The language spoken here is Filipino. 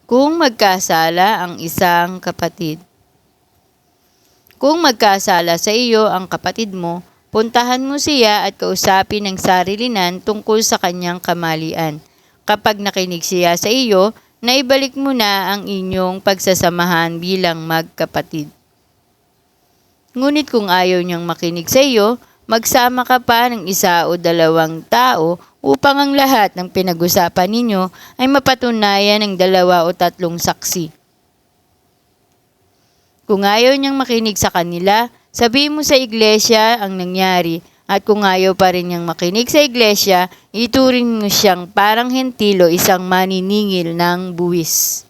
Kung magkasala ang isang kapatid. Kung magkasala sa iyo ang kapatid mo, puntahan mo siya at kausapin ng sarilinan tungkol sa kanyang kamalian. Kapag nakinig siya sa iyo, naibalik mo na ang inyong pagsasamahan bilang magkapatid. Ngunit kung ayaw niyang makinig sa iyo, magsama ka pa ng isa o dalawang tao upang ang lahat ng pinag-usapan ninyo ay mapatunayan ng 2 o 3 saksi. Kung ayaw niyang makinig sa kanila, sabihin mo sa iglesia ang nangyari, at kung ayaw pa rin niyang makinig sa iglesia, ituring mo siyang parang hentilo, isang maniningil ng buwis.